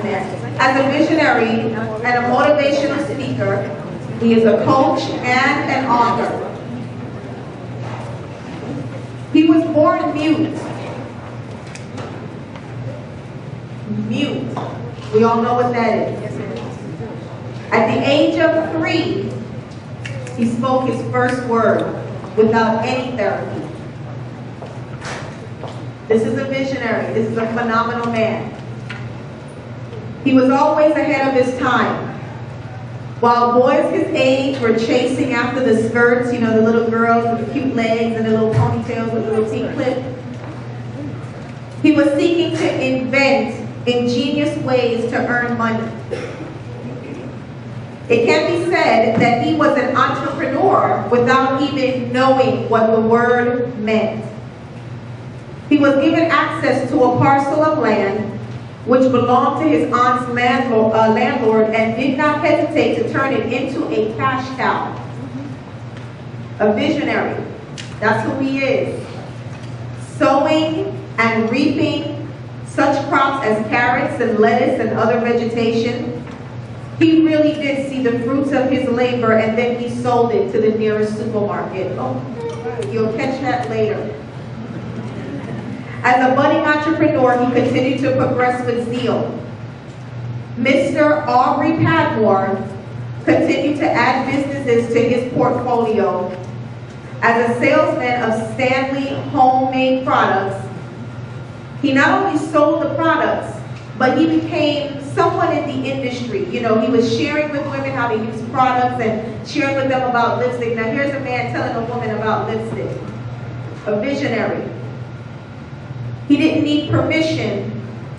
man. As a visionary and a motivational speaker, he is a coach and an author. He was born mute. Mute. We all know what that is. At the age of 3, he spoke his first word without any therapy. This is a visionary. This is a phenomenal man. He was always ahead of his time. While boys his age were chasing after the skirts, you know, the little girls with the cute legs and the little ponytails with the little T-clip, he was seeking to invent ingenious ways to earn money. It can be said that he was an entrepreneur without even knowing what the word meant. He was given access to a parcel of land which belonged to his aunt's landlord and did not hesitate to turn it into a cash cow. A visionary. That's who he is. Sowing and reaping such crops as carrots and lettuce and other vegetation. He really did see the fruits of his labor, and then he sold it to the nearest supermarket. Oh, you'll catch that later. As a budding entrepreneur, he continued to progress with zeal. Mr. Aubrey Padmore continued to add businesses to his portfolio. As a salesman of Stanley homemade products, he not only sold the products, but he became someone in the industry. You know, he was sharing with women how to use products and sharing with them about lipstick. Now here's a man telling a woman about lipstick. A visionary. He didn't need permission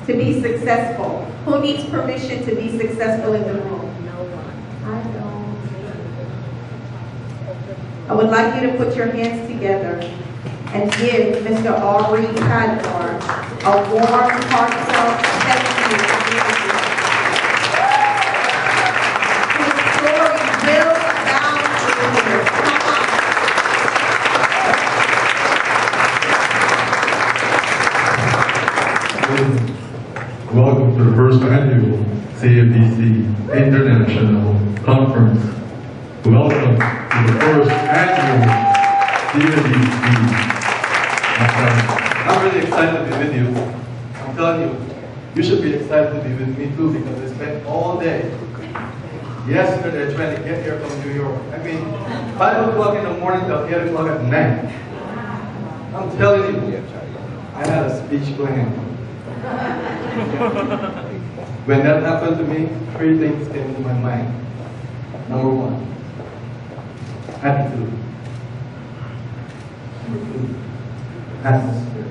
to be successful. Who needs permission to be successful in the room? No one. I don't. I would like you to put your hands together and give Mr. Aubrey Padmore a warm, heartfelt thank you. His story will abound with years. Welcome to the first annual CABC International Conference. Welcome to the first annual CABC. I'm really excited to be with you. I'm telling you, you should be excited to be with me too, because I spent all day yesterday trying to get here from New York. I mean, 5 o'clock in the morning till 8 o'clock at night. I'm telling you, I had a speech planned. When that happened to me, 3 things came to my mind. Number 1, attitude. Number 2, atmosphere.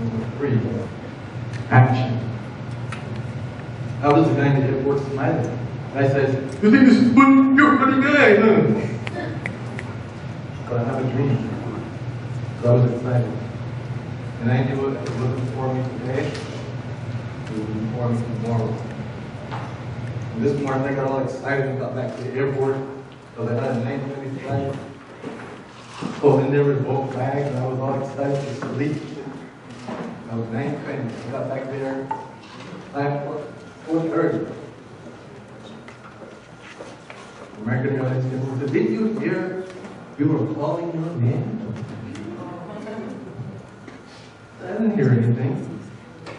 Number 3, action. I was the guy in the airport smiling. I said, "You think this is funny? You're a funny guy, huh?" But I have a dream. So I was excited. And I knew it was looking for me today. It was looking for me tomorrow. And this morning I got all excited and got back to the airport because I had a 9:20 flight. So in there with both bags, and I was all excited to sleep. I was 9:20. I got back there 4:30. American Airlines came and said, "Did you hear you were calling your name?" I didn't hear anything.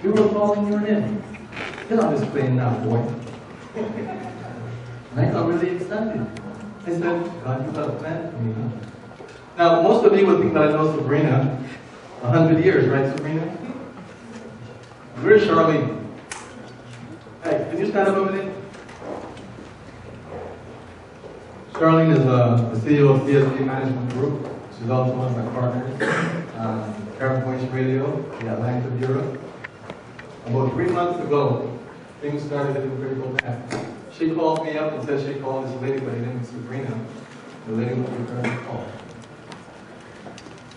You were calling your name. Get on this plane now, boy. And I got really excited. I said, "God, you got a plan for me, huh?" Now, most of you would think that I know Sabrina 100 years, right, Sabrina? Where's Charlene? Hey, can you stand up a minute? Charlene is the CEO of CSP Management Group. She's also one of my partners. Karen Voice Radio, the Atlanta Bureau. About 3 months ago, things started getting critical bad. She called me up and said she called this lady by the name of Sabrina. The lady would return the call.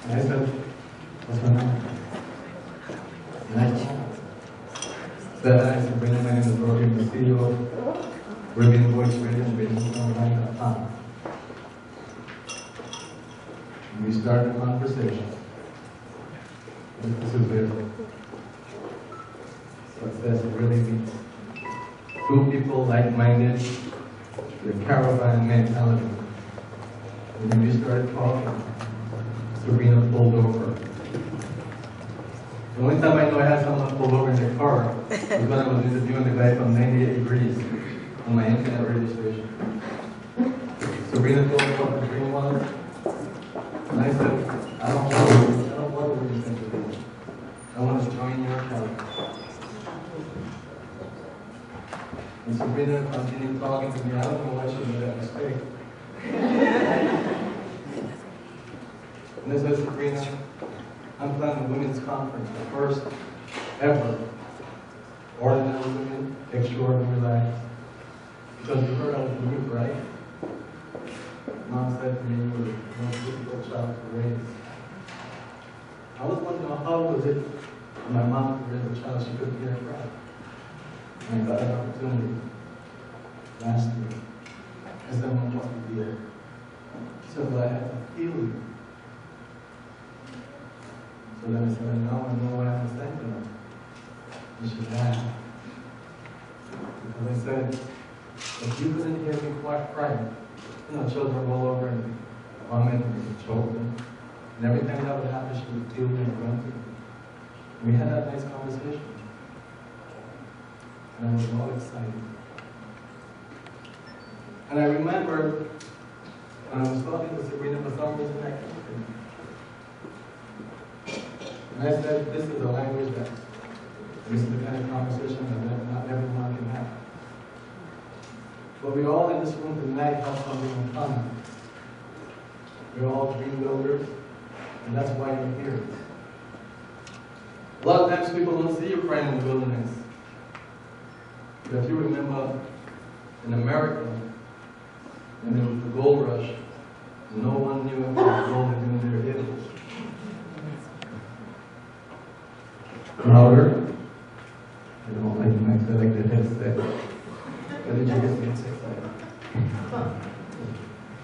And I said, "What's her name?" And I said, "Hi, Sabrina, my name is Rory, I'm the CEO of Caribbean Voice Radio and BusinessOnline.com." And we started a conversation. This is it. success really means. Two people like-minded, with caravan mentality. And when we started talking, Sabrina pulled over. The only time I know I had someone pull over in their car was when I was interviewing the guy from 98 Degrees on my internet radio station. Sabrina told me what the dream was, and I said, I don't want to reach into this. I want to join your challenge. And Sabrina continued talking to me. I don't know why she made that mistake. And I said, Sabrina, I'm planning a women's conference, the first ever. Ordinary women, extraordinary lives. Because you heard I was the youth, right? Mom said to me, you were the most difficult child to raise. I was wondering how was it for my mom to raise a child she couldn't hear cry. And I got an opportunity last year. I said, Mom, what to do? She said, well, I have to feel you. So then I said, now I know why I'm thanking her. And she laughed. Because I said, if you couldn't hear me quite crying, you know, children roll over and vomit and choke them. And every time that would happen, she would feel me and run to me. We had that nice conversation. And I was all excited. And I remember when I was talking to Sabrina, for some reason I couldn't. And I said, this is a language that, this is the kind of conversation that not everyone can have. But we all in this room tonight have something in common. We're all dream builders, and that's why you're here. A lot of times people don't see you crying in the wilderness. But if you remember in America, when there was the gold rush, no one knew if there was gold in their hills. Louder. I don't like when I say like the headset. Why did you get me excited?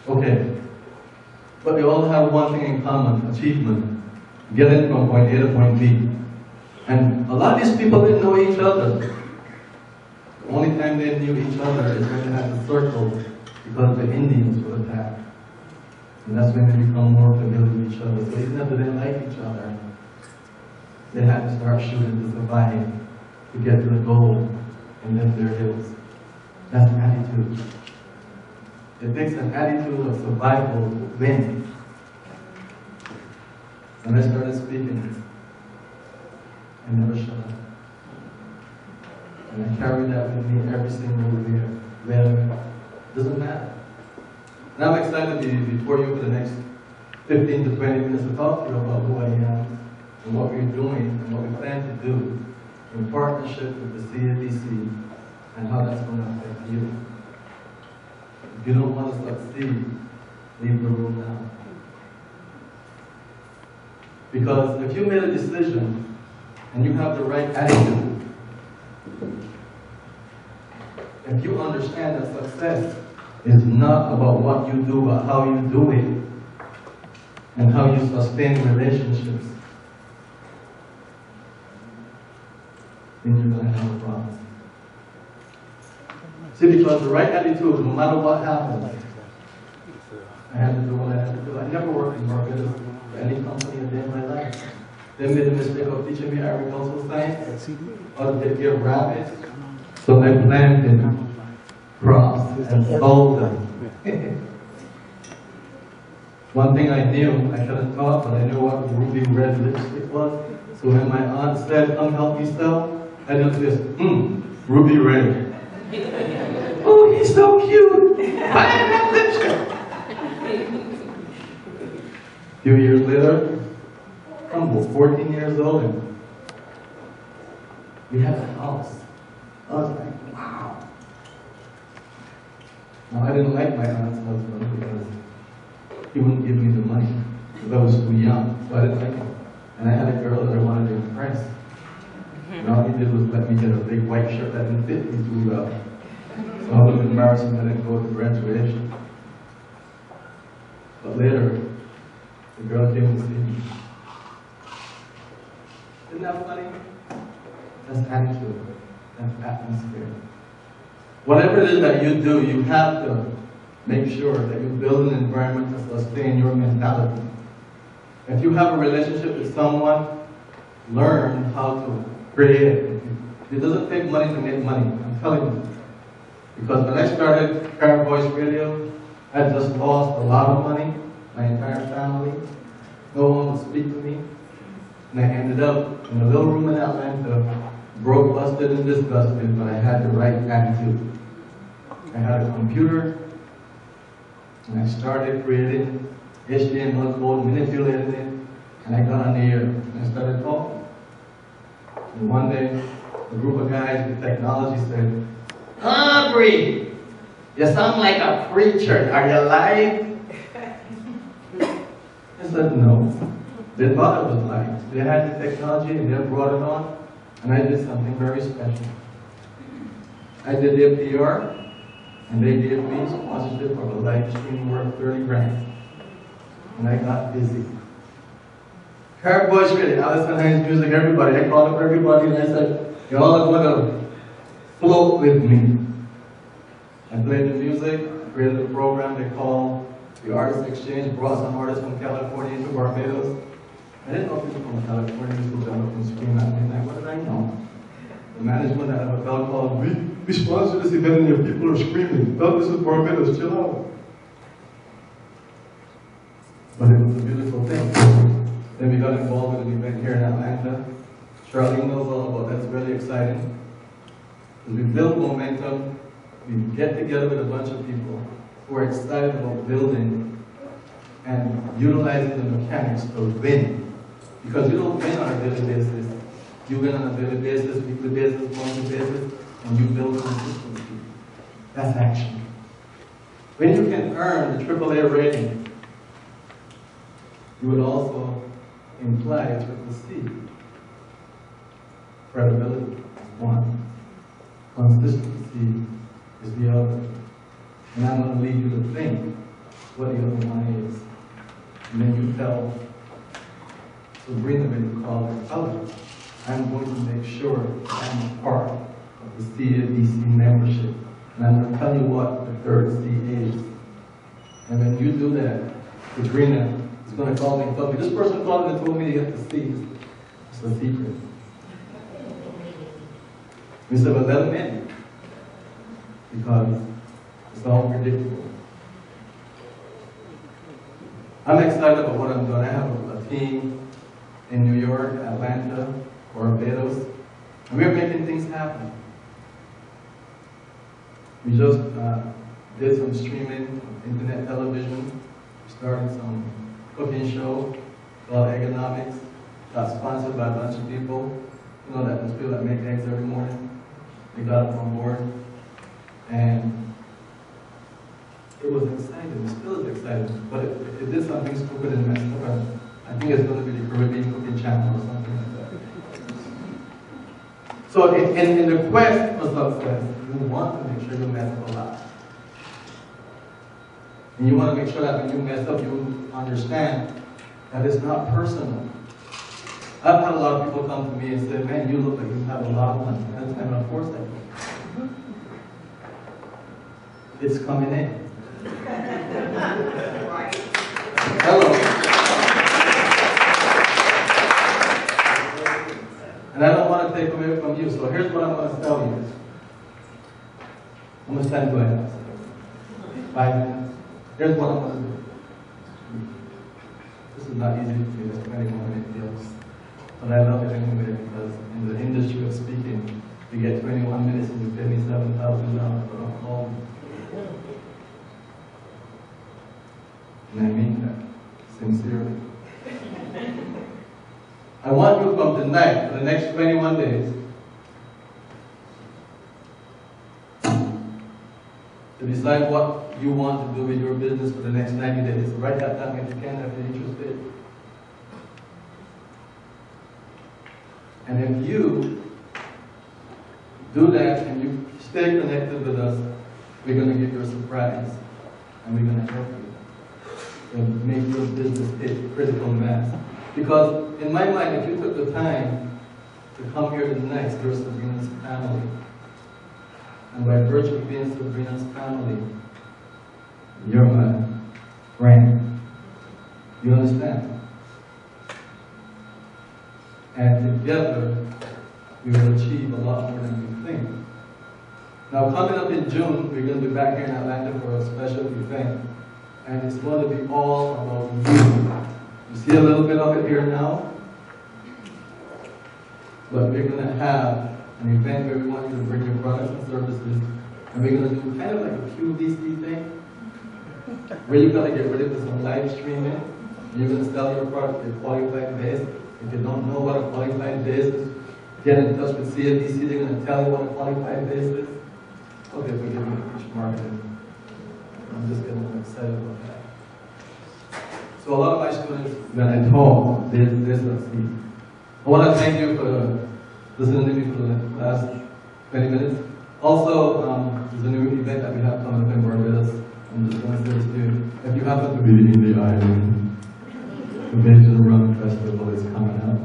Okay. But they all have one thing in common, achievement. Getting from point A to point B. And a lot of these people didn't know each other. The only time they knew each other is when they had the circle because the Indians would attack. And that's when they become more familiar with each other. So even if they didn't like each other, they had to start shooting to survive, to get to the goal and live their hills. That's attitude. It takes an attitude of survival to win. And I started speaking. I never shut up. And I carry that with me every single year. Where doesn't matter. And I'm excited to be before you for the next 15 to 20 minutes to talk to you about who I am and what we're doing and what we plan to do in partnership with the CABC and how that's going to affect you. If you don't want to succeed, leave the room now. Because if you made a decision and you have the right attitude, if you understand that success is not about what you do, but how you do it, and how you sustain relationships, then you're going to have a problem. See, because the right attitude, no matter what happens, I had to do what I had to do. I never worked in marketing for any company a day in my life. They made the mistake of teaching me agricultural science, how to take care of rabbits, so I planted crops and sold them. One thing I knew, I couldn't talk, but I knew what ruby red lipstick was. So when my aunt said, come help me sell, I did this, ruby red. Oh, he's so cute! Buy that lipstick! A few years later, I'm 14 years old, and we have a house. I was like, wow. Now, I didn't like my aunt's husband because he wouldn't give me the money because I was too young, so I didn't like him. And I had a girl that I wanted to impress. And all he did was let me get a big white shirt that didn't fit me too well. So I was embarrassed when I didn't go to graduation. But later, the girl came to see me. Isn't that funny? That's attitude. That's atmosphere. Whatever it is that you do, you have to make sure that you build an environment to sustain your mentality. If you have a relationship with someone, learn how to create it. It doesn't take money to make money, I'm telling you. Because when I started CABC Radio, I just lost a lot of money, my entire family. No one would speak to me. And I ended up in a little room in Atlanta, broke, busted, and disgusted, but I had the right attitude. I had a computer, and I started creating HTML code, manipulating it, and I got on the air, and I started talking. And one day, a group of guys with technology said, "Aubrey, you sound like a preacher. Are you live?" I said, no. They thought I was live. They had the technology, and they brought it on, and I did something very special. I did their PR, and they gave me sponsorship of a live stream worth 30 grand. And I got busy. CABC Radio, Allison Hines Music, everybody. I called up everybody and I said, y'all are going to float with me. I played the music, created a program they called the Artist Exchange, brought some artists from California into Barbados. I didn't know people from California used to jump up and scream at me. Like, what did I know? The management at the hotel called, we sponsor this event and your people are screaming. Oh, this is Barbados, chill out. But it was a beautiful thing. Then we got involved with an event here in Atlanta. Charlene knows all about that. It's really exciting. As we build momentum, we get together with a bunch of people who are excited about building and utilizing the mechanics to win. Because you don't win on a daily basis. You win on a daily basis, weekly basis, monthly basis, and you build consistency. That's action. When you can earn the AAA rating, you would also imply a CCC. Credibility is one. Consistency is the other. And I'm going to lead you to think what the other one is. And then you tell Sabrina when you call her, tell her, I'm going to make sure I'm a part of the CABC membership. And I'm going to tell you what the third C is. And when you do that, Sabrina is going to call me and tell me, this person called me and told me to get the C. It's a secret. We said, well, let them in. Because it's all predictable. I'm excited about what I'm doing. I have a team in New York, Atlanta, Barbados, and we're making things happen. We just did some streaming on internet television. We started some cooking show called Economics. Got sponsored by a bunch of people. You know, that those people that make eggs every morning. We got them on board. And it was exciting. It still is exciting. But it did something stupid and messed up. I think it's going to be the Caribbean Cooking Channel or something like that. So in the quest for success, you want to make sure you mess up a lot. And you want to make sure that when you mess up, you understand that it's not personal. I've had a lot of people come to me and say, man, you look like you have a lot of money. And of course I do. It's coming in. Hello. And I don't want to take away from you, so here's what I'm going to tell you. I'm going to stand by us. 5 minutes. Here's what I'm going to do. This is not easy for me, there's 21 minute deals. But I love it anyway because in the industry of speaking, you get 21 minutes and you pay me $7,000 for a call. And I mean that, sincerely. I want you from tonight, for the next 21 days, to decide what you want to do with your business for the next 90 days. Write that down if you can, if you're interested. And if you do that and you stay connected with us, we're going to give you a surprise. And we're going to help you to make your business hit critical mass. Because in my mind, if you took the time to come here tonight, you're Sabrina's family. And by virtue of being Sabrina's family, you're my friend. You understand? And together, we will achieve a lot more than we think. Now, coming up in June, we're going to be back here in Atlanta for a special event. And it's going to be all about you. You see a little bit of it here now? But we're going to have an event where we want you to bring your products and services. And we're going to do kind of like a QVC thing, where you're going to get ready for some live streaming. You're going to sell your product at qualified base. If you don't know what a qualified base is, get in touch with CABC. They're going to tell you what a qualified base is. Okay, forgive me, marketing. I'm just getting excited about that. So a lot of my students, when I talk, they succeed. I want to thank you for listening to me for the last 20 minutes. Also, there's a new event that we have coming up in Barbados. I'm just going to say this to you. If you happen to be in the island, the Vision Rum Festival is coming up.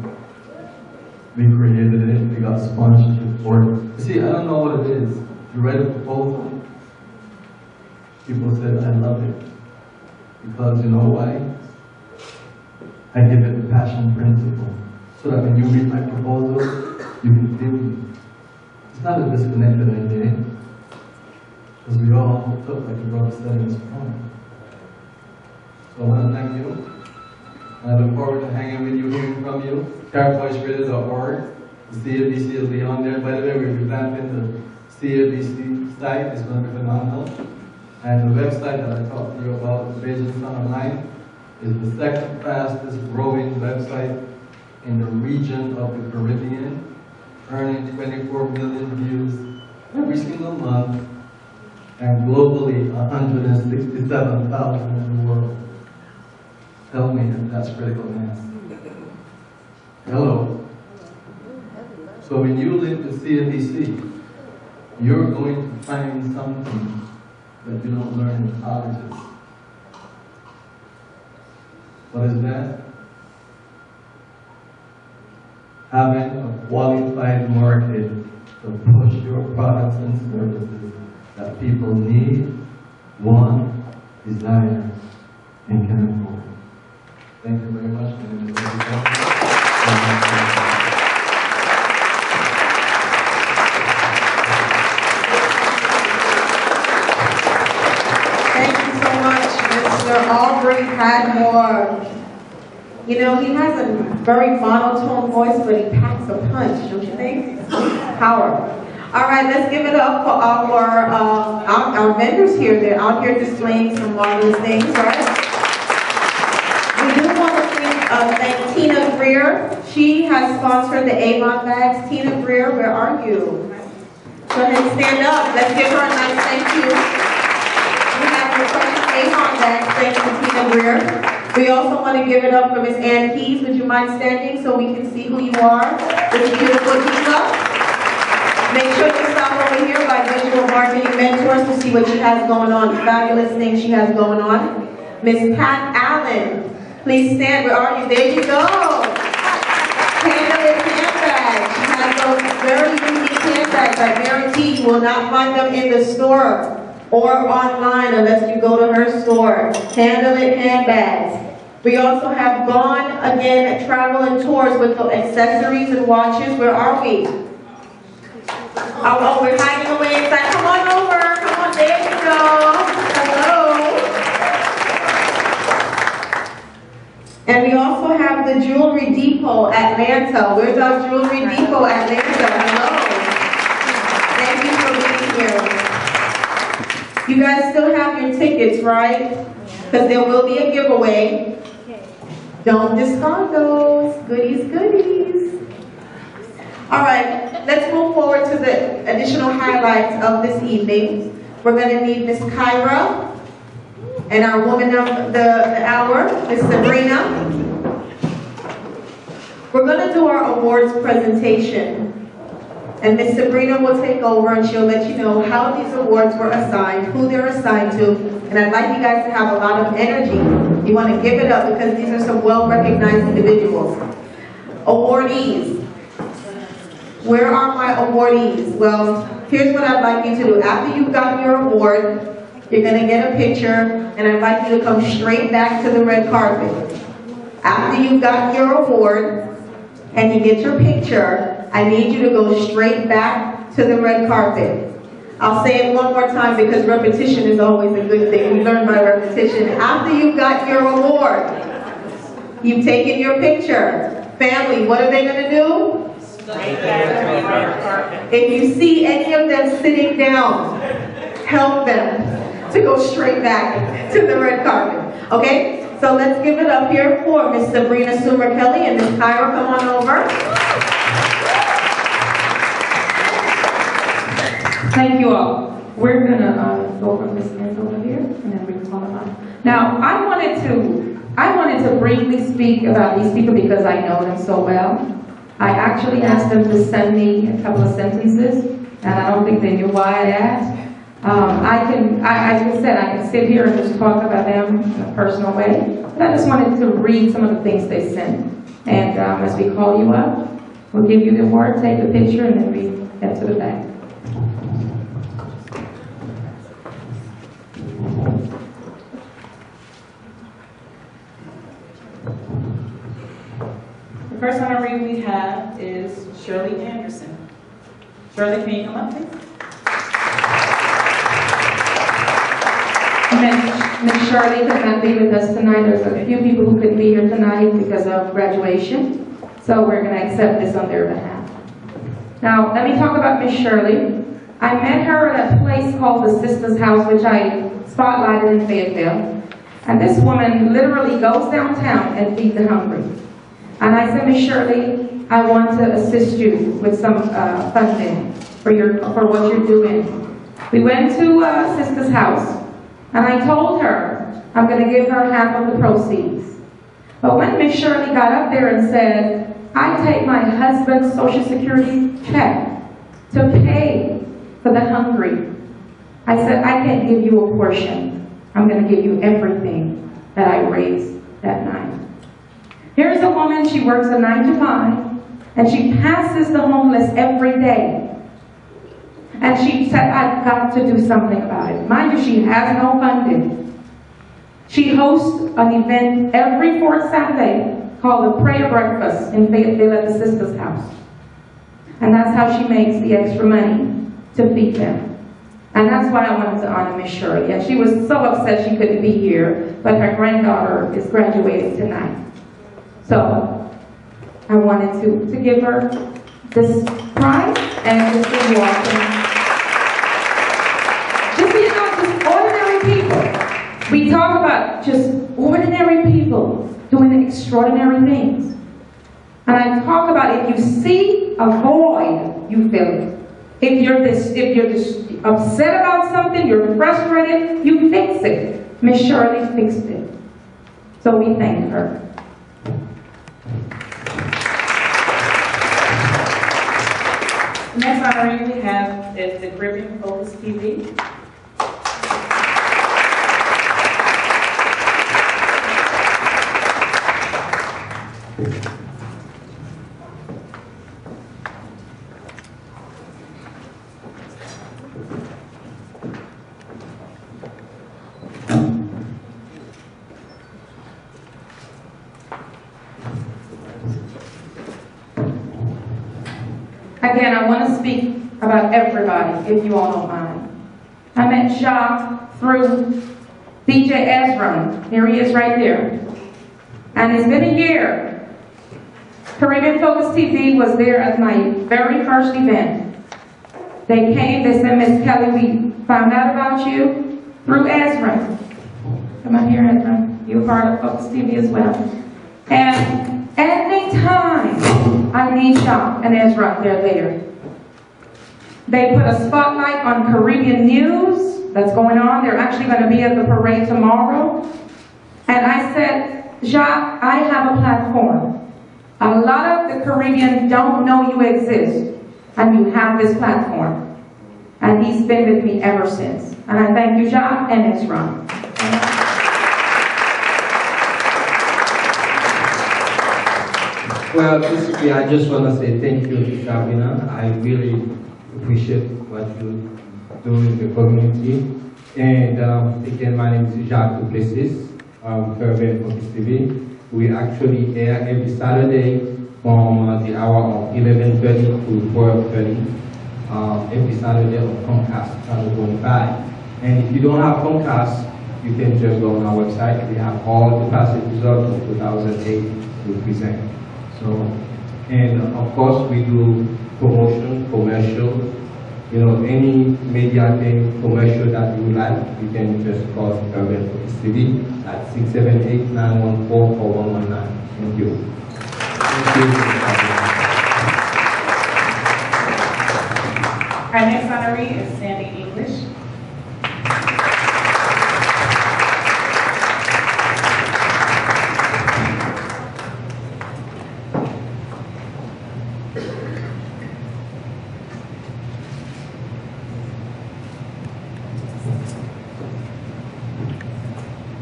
We created it, we got sponsorship for it. You see, I don't know what it is. You write a proposal, people said, I love it. Because you know why? I give it the passion principle. So that when you read my proposal, you can feel me. It's not a disconnected idea. Because we all hooked up like the brother said in his poem. So I want to thank you. I look forward to hanging with you, hearing from you. CarPoishRadio.org. The CABC will be on there. By the way, we're revamping the CABC site. It's going to be phenomenal. And the website that I talked to you about, Vision Online, is the second fastest growing website in the region of the Caribbean, earning 24 million views every single month, and globally 167,000 in the world. Tell me if that's critical mass. Hello. So when you link to CABC, you're going to find something that you don't learn in colleges. What is that? Having a qualified market to push your products and services that people need, want, desire, and can afford. Thank you very much. Thank you so much, Mr. Aubrey Padmore. You know, he has a very monotone voice, but he packs a punch, don't you think? Power. All right, let's give it up for our vendors here. They're out here displaying some marvelous things, right? We do want to thank Tina Greer. She has sponsored the Avon bags. Tina Greer, where are you? Go ahead and stand up. Let's give her a nice thank you. We have your precious Avon bags. Thanks to Tina Greer. We also want to give it up for Miss Ann Keys. Would you mind standing so we can see who you are? This beautiful diva. Make sure to stop over here by Visual Marketing Mentors to see what she has going on. Fabulous things she has going on. Miss Pat Allen, please stand. Where are you? There you go. Candlelit handbags. She has those very unique handbags. I guarantee you will not find them in the store or online unless you go to her store. Candlelit handbags. We also have Gone Again Travel and Tours with the accessories and watches. Where are we? Oh, we're hiding away inside. Come on over. Come on, there you go. Hello. And we also have the Jewelry Depot Atlanta. Where's our Jewelry Depot Atlanta? Hello. Thank you for being here. You guys still have your tickets, right? Because there will be a giveaway. Don't discard those. Goodies, goodies. All right, let's move forward to the additional highlights of this evening. We're going to need Miss Kyra and our woman of the hour, Miss Sabrina. We're going to do our awards presentation. And Miss Sabrina will take over and she'll let you know how these awards were assigned, who they're assigned to. And I'd like you guys to have a lot of energy. You want to give it up because these are some well-recognized individuals. Awardees. Where are my awardees? Well, here's what I'd like you to do. After you've gotten your award, you're going to get a picture, and I'd like you to come straight back to the red carpet. After you've gotten your award and you get your picture, I need you to go straight back to the red carpet. I'll say it one more time because repetition is always a good thing. We learn by repetition. After you've got your award, you've taken your picture. Family, what are they going to do? If you see any of them sitting down, help them to go straight back to the red carpet. Okay? So let's give it up here for Miss Sabrina Sumer Kelly and Miss Kyra. Come on over. Thank you all. We're gonna go from this end over here, and then we can call them out. Now, I wanted to briefly speak about these people because I know them so well. I actually asked them to send me a couple of sentences, and I don't think they knew why I asked. As I said, I can sit here and just talk about them in a personal way, but I just wanted to read some of the things they sent. And as we call you up, we'll give you the award, take the picture, and then we get to the back. The first honoree we have is Shirley Anderson. Shirley, can you come up, please? Miss Shirley could not be with us tonight. There's a few people who couldn't be here tonight because of graduation. So we're going to accept this on their behalf. Now, let me talk about Miss Shirley. I met her at a place called the Sisters House, which I spotlighted in Fayetteville. And this woman literally goes downtown and feeds the hungry. And I said, Miss Shirley, I want to assist you with some funding for what you're doing. We went to Sister's house, and I told her I'm going to give her half of the proceeds. But when Miss Shirley got up there and said, I take my husband's Social Security check to pay for the hungry, I said, I can't give you a portion. I'm going to give you everything that I raised that night. Here's a woman, she works a 9 to 5, and she passes the homeless every day. And she said, I've got to do something about it. Mind you, she has no funding. She hosts an event every fourth Saturday called the Prayer Breakfast in Fayetteville at the Sisters House. And that's how she makes the extra money to feed them. And that's why I wanted to honor Miss Shirley. And she was so upset she couldn't be here, but her granddaughter is graduating tonight. So I wanted to give her this prize and just give you all just so you know, just ordinary people. We talk about just ordinary people doing extraordinary things. And I talk about if you see a void, you fill it. If you're just upset about something, you're frustrated, you fix it. Miss Shirley fixed it. So we thank her. The next honoree we have is the Caribbean Focus TV. Again, I want to speak about everybody, if you all don't mind. I met Jacques through DJ Ezra. Here he is right there. And it's been a year. Caribbean Focus TV was there at my very first event. They came, they said, Miss Kelly, we found out about you through Ezra. Come on here, Ezra. You're part of Focus TV as well. And anytime I need Jacques and Ezra, they're there. They put a spotlight on Caribbean news that's going on. They're actually going to be at the parade tomorrow. And I said, Jacques, I have a platform. A lot of the Caribbean don't know you exist, and you have this platform. And he's been with me ever since. And I thank you, Jacques and Ezra. Well, basically, I just want to say thank you, Sabrina. I really appreciate what you do in the community. And again, my name is Jacques Duplessis, Fervent Focus TV. We actually air every Saturday from the hour of 11:30 to 12:30. Every Saturday on Comcast, channel 25. And if you don't have Comcast, you can just go on our website. We have all the past episodes of 2008 to present. So, and of course, we do promotion, commercial. You know, any media thing, commercial that you like, you can just call Fervent Focus TV at 678-914-4119. Thank you. Thank you. Our next honoree is Sandy English.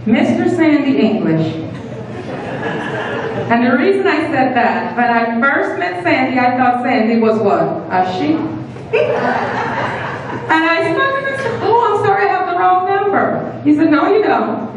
Mr. Sandy English. And the reason I said that, when I first met Sandy, I thought Sandy was what? A sheep? And I spoke to him and said, oh, I'm sorry, I have the wrong number. He said, no, you don't.